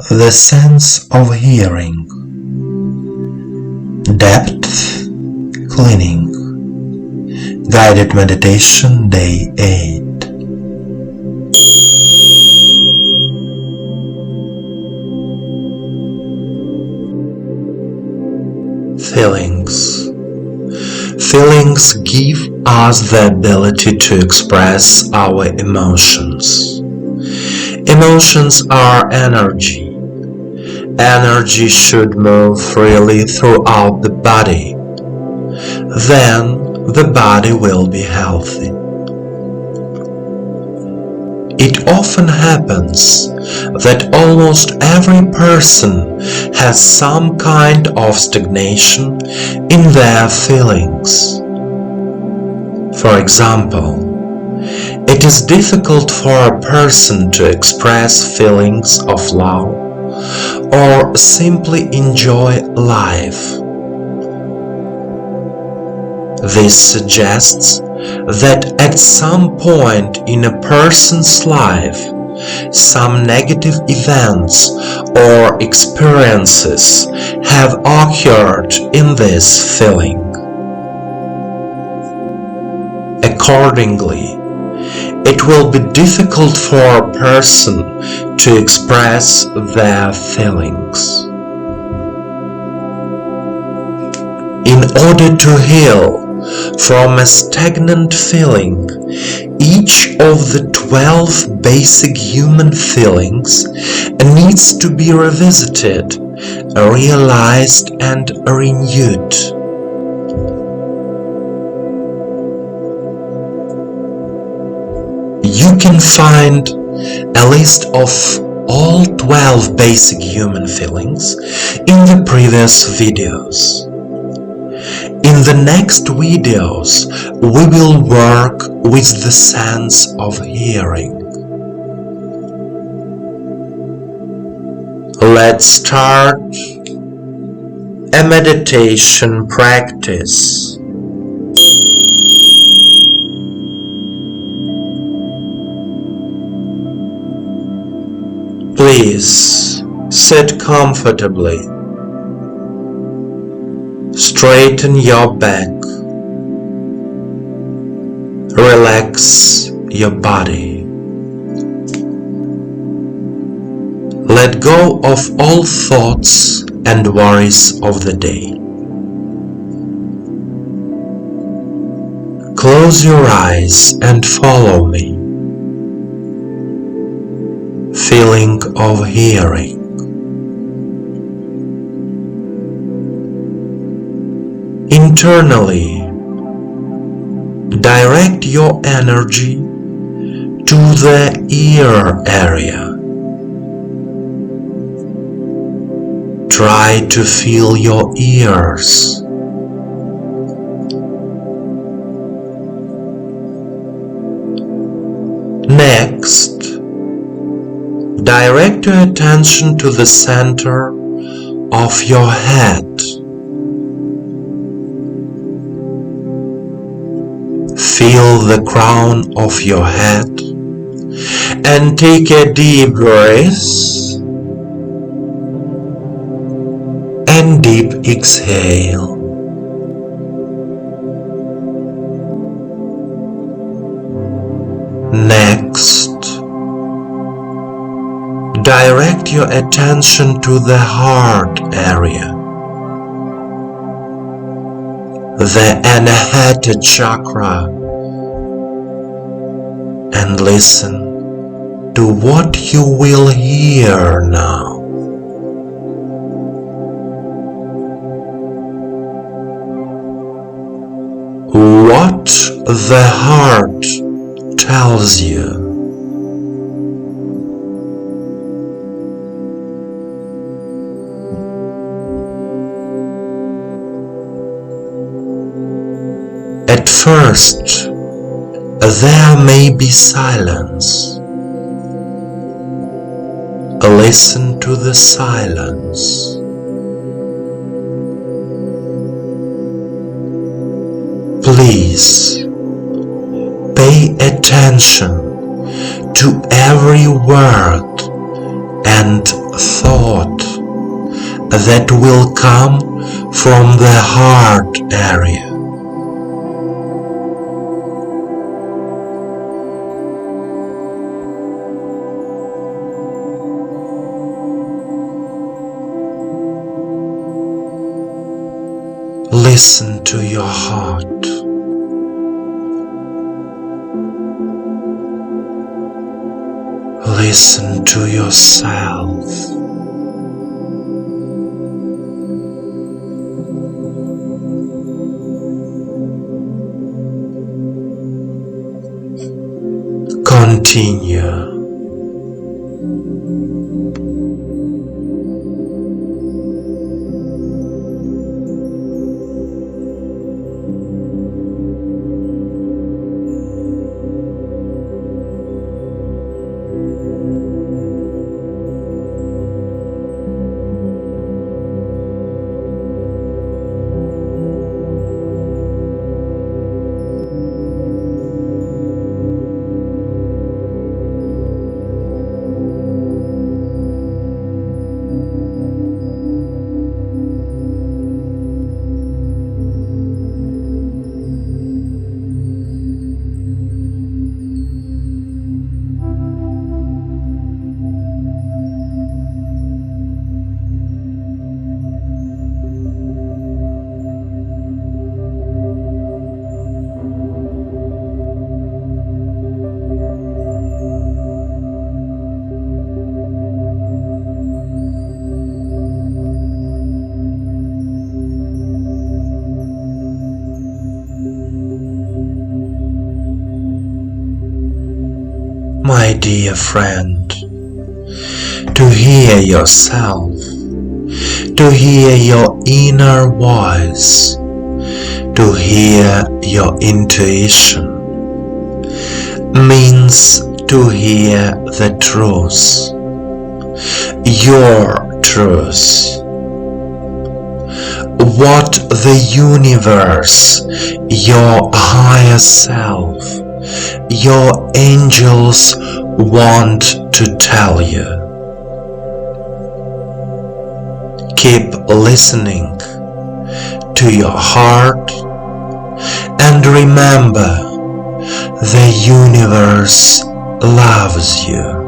The sense of hearing. Depth cleaning. Guided meditation day 8. Feelings. Feelings give us the ability to express our emotions. Emotions are energy. Energy should move freely throughout the body. Then the body will be healthy. It often happens that almost every person has some kind of stagnation in their feelings. For example, it is difficult for a person to express feelings of love or simply enjoy life. This suggests that at some point in a person's life, some negative events or experiences have occurred in this feeling. Accordingly, it will be difficult for a person to express their feelings. In order to heal from a stagnant feeling, each of the 12 basic human feelings needs to be revisited, realized, and renewed. You can find a list of all 12 basic human feelings in the previous videos. In the next videos, we will work with the sense of hearing. Let's start a meditation practice. Please sit comfortably. Straighten your back. Relax your body. Let go of all thoughts and worries of the day. Close your eyes and follow me. Feeling of hearing. Internally, direct your energy to the ear area. Try to feel your ears. Next, direct your attention to the center of your head. Feel the crown of your head and take a deep breath and deep exhale. Next, direct your attention to the heart area, the Anahata chakra, and listen to what you will hear now. What the heart tells you. At first, there may be silence. Listen to the silence. Please pay attention to every word and thought that will come from the heart area. Listen to your heart. Listen to yourself. Continue. My dear friend, to hear yourself, to hear your inner voice, to hear your intuition, means to hear the truth, your truth. What the universe, your higher self, your angels want to tell you. Keep listening to your heart and remember, the universe loves you.